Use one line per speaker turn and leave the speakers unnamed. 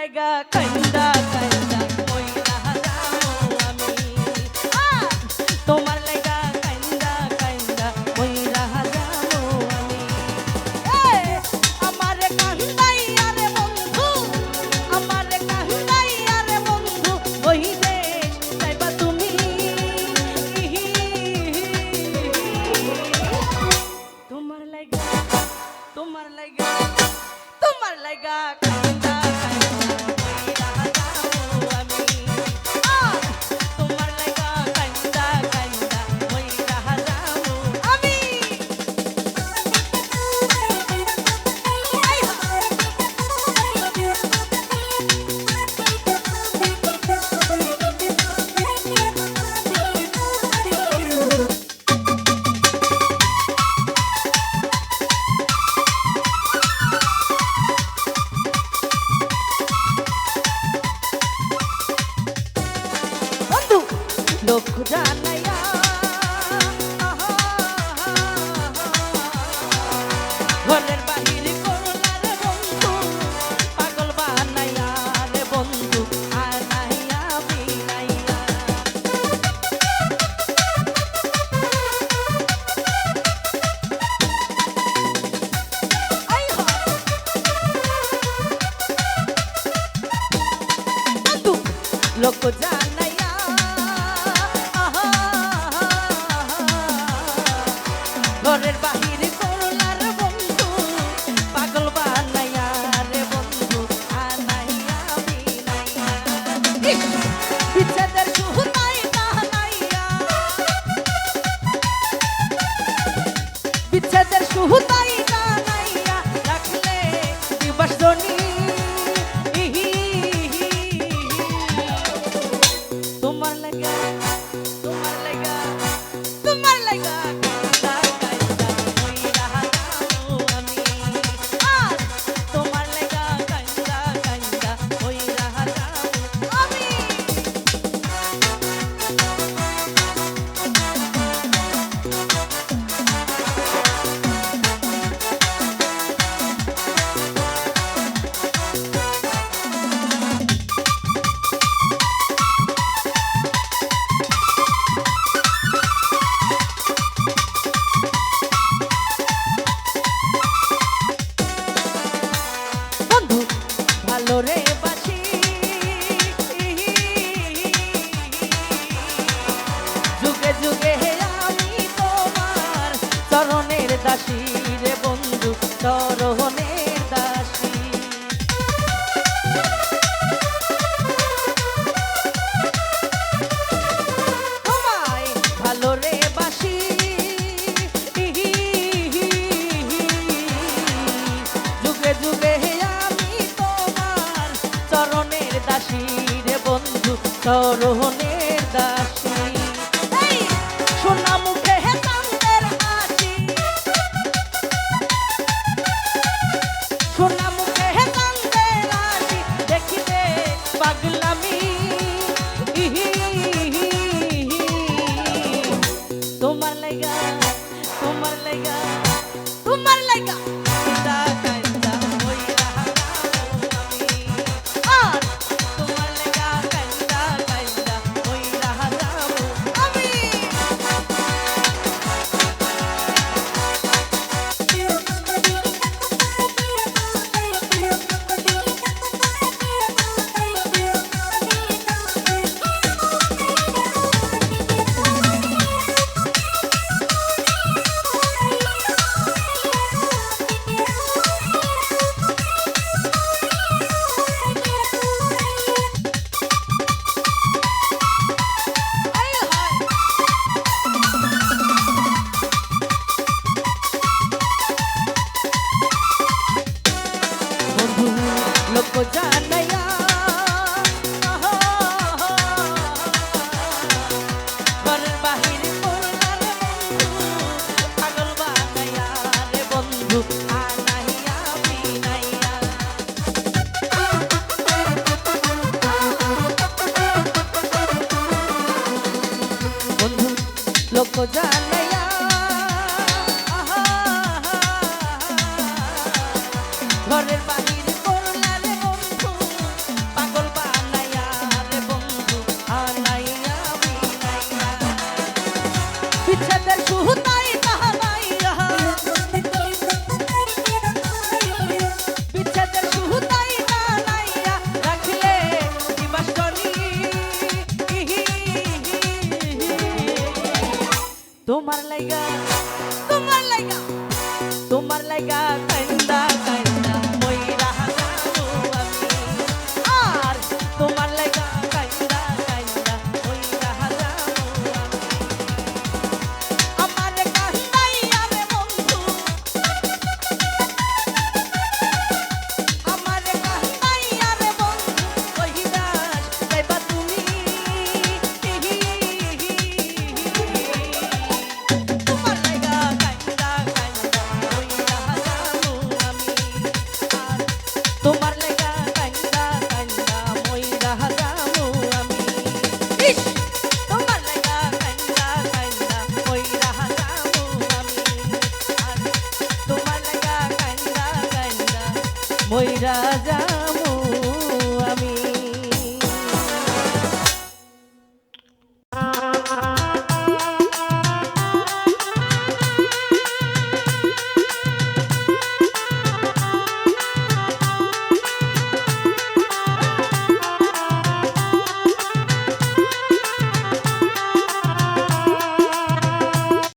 লাগা কান্দা কান্দা মইরা যামু আমি তোমার লাগা কান্দা কান্দা মইরা যামু আমি আমারে কান্দাইয়া রে বন্ধু আমারে কান্দাইয়া রে বন্ধু ওই দেশ যাইবা তুমি তোমার লাগা তোমার লাগা তোমার লাগা কান্দা কান্দা মইরা যামু আমি তোমার লাগা কান্দা কান্দা মইরা যামু আমি বন্ধু লোক জানাইয়া ঘরের বাহির করলার বন্ধু পাগল বানাইয়া রে বন্ধু আনাইয়া বিনাইয়া বন্ধু লোক জানাইয়া ঘরের বাহির করলার বন্ধু পাগল বানাইয়া রে বন্ধু আনাইয়া বিনাইয়া বিচ্ছেদের সুতাই বানাইয়া বিচ্ছেদের সুতাই বানাইয়া রাখলে দিবস জনি তোমার লাগা তোমার লাগা তোমার লাগা কান্দা কান্দা মইরা যামু আমি তোমার লাগা কান্দা কান্দা মইরা যামু আমি বন্ধু ভালো রে বাসি যুগে যুগে আমি তোমার চরণের দাসী রে বন্ধু চরণের দাসী তোমায় ভালো রে বাসি যুগে যুগে আমি তোমার চরণের দাসী রে বন্ধু চরণের দাসী এই সোনা মুখে চাঁদের হাসি সোনা মুখে চাঁদের হাসি দেখিতে পাগলামি তোমার লাগা তোমার লাগা তোমার লাগা কান্দা কান্দা মইরা যামু আমি তোমার লাগা কান্দা কান্দা মইরা যামু আমি লোক জানাইয়া ঘরের বাহির করলার বন্ধু পাগল বানাইয়া রে বন্ধু আনাইয়া বিনাইয়া বন্ধু লোক জানাইয়া ঘরের বাহির করলার বন্ধু তোমার লাইগা তোমার লাইগা তোমার লাইগা